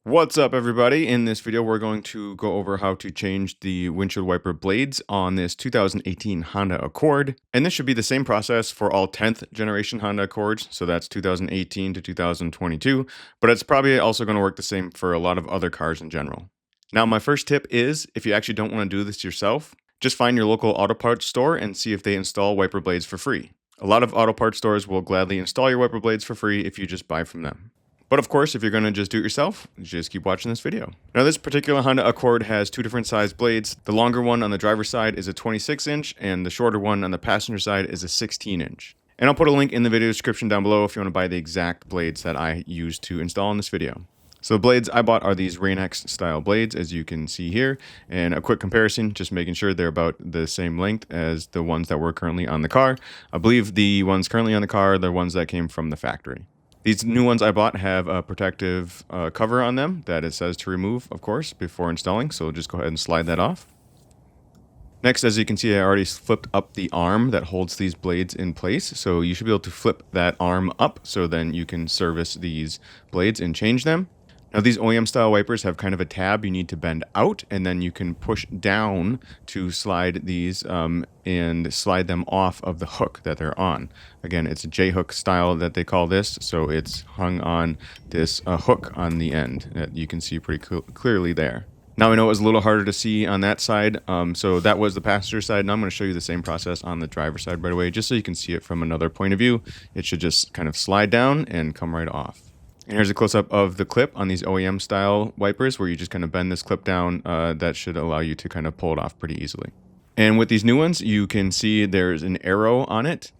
What's up, everybody? In this video, we're going to go over how to change the windshield wiper blades on this 2018 Honda Accord. And this should be the same process for all 10th generation Honda Accords. So that's 2018 to 2022, but it's probably also going to work the same for a lot of other cars in general. Now, my first tip is if you actually don't want to do this yourself, just find your local Autopart store and see if they install wiper blades for free. A lot of Autopart stores will gladly install your wiper blades for free if you just buy from them. But of course, if you're going to just do it yourself, just keep watching this video. Now, this particular Honda Accord has two different size blades. The longer one on the driver's side is a 26-inch, and the shorter one on the passenger side is a 16-inch. And I'll put a link in the video description down below if you want to buy the exact blades that I used to install in this video. So the blades I bought are these Rain-X style blades, as you can see here. And a quick comparison, just making sure they're about the same length as the ones that were currently on the car. I believe the ones currently on the car are the ones that came from the factory. These new ones I bought have a protective cover on them that it says to remove, of course, before installing. So just go ahead and slide that off. Next, as you can see, I already flipped up the arm that holds these blades in place. So you should be able to flip that arm up so then you can service these blades and change them. Now, these OEM style wipers have kind of a tab you need to bend out, and then you can push down to slide these and slide them off of the hook that they're on. Again, it's a J-hook style that they call this, so it's hung on this hook on the end that you can see pretty clearly there. Now, I know it was a little harder to see on that side, so that was the passenger side. Now I'm going to show you the same process on the driver's side right away, just so you can see it from another point of view. It should just kind of slide down and come right off. And here's a close-up of the clip on these OEM style wipers where you just kind of bend this clip down. That should allow you to kind of pull it off pretty easily. And with these new ones, you can see there's an arrow on it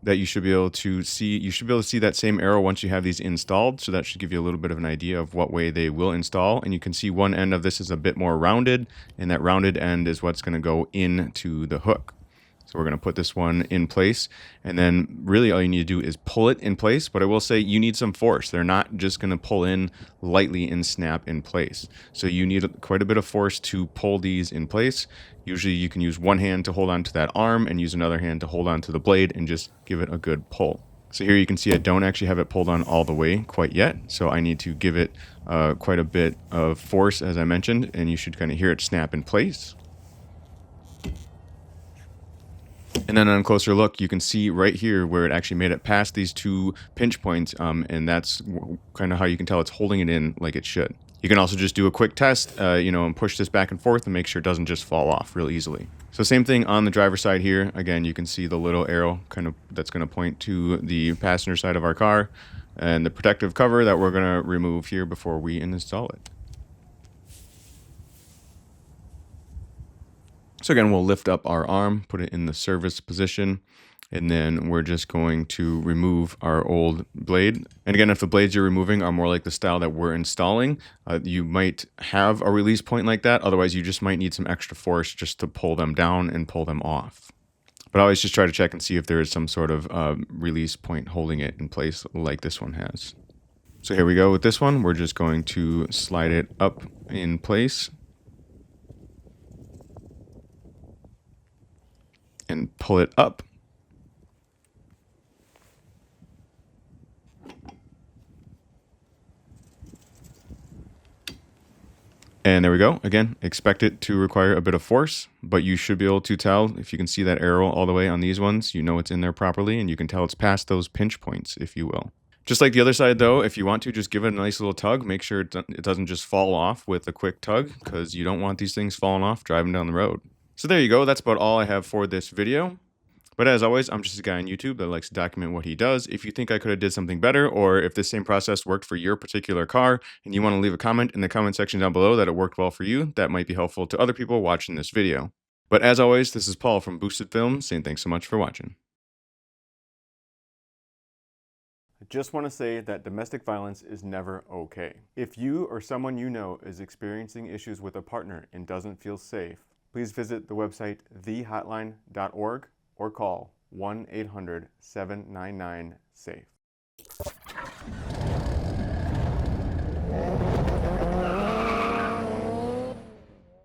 that you should be able to see. You should be able to see that same arrow once you have these installed. So that should give you a little bit of an idea of what way they will install. And you can see one end of this is a bit more rounded, and that rounded end is what's going to go into the hook. So we're going to put this one in place, and then really all you need to do is pull it in place. But I will say you need some force. They're not just going to pull in lightly and snap in place. So you need quite a bit of force to pull these in place. Usually you can use one hand to hold on to that arm and use another hand to hold on to the blade and just give it a good pull. So here you can see I don't actually have it pulled on all the way quite yet. So I need to give it quite a bit of force, as I mentioned, and you should kind of hear it snap in place. And then on a closer look, you can see right here where it actually made it past these two pinch points, and that's kind of how you can tell it's holding it in like it should. You can also just do a quick test, and push this back and forth and make sure it doesn't just fall off real easily. So same thing on the driver's side here. Again, you can see the little arrow kind of that's going to point to the passenger side of our car, and the protective cover that we're going to remove here before we install it. So again, we'll lift up our arm, put it in the service position, and then we're just going to remove our old blade. And again, if the blades you're removing are more like the style that we're installing, you might have a release point like that. Otherwise, you just might need some extra force just to pull them down and pull them off. But I always just try to check and see if there is some sort of release point holding it in place like this one has. So here we go with this one. We're just going to slide it up in place and pull it up. And there we go. Again, expect it to require a bit of force, but you should be able to tell if you can see that arrow all the way on these ones, you know it's in there properly, and you can tell it's past those pinch points, if you will. Just like the other side though, if you want to, just give it a nice little tug. Make sure it doesn't just fall off with a quick tug, because you don't want these things falling off driving down the road. So there you go. That's about all I have for this video. But as always, I'm just a guy on YouTube that likes to document what he does. If you think I could have did something better, or if this same process worked for your particular car, and you want to leave a comment in the comment section down below that it worked well for you, that might be helpful to other people watching this video. But as always, this is Paul from Boosted Films saying thanks so much for watching. I just want to say that domestic violence is never okay. If you or someone you know is experiencing issues with a partner and doesn't feel safe, please visit the website thehotline.org or call 1-800-799-SAFE.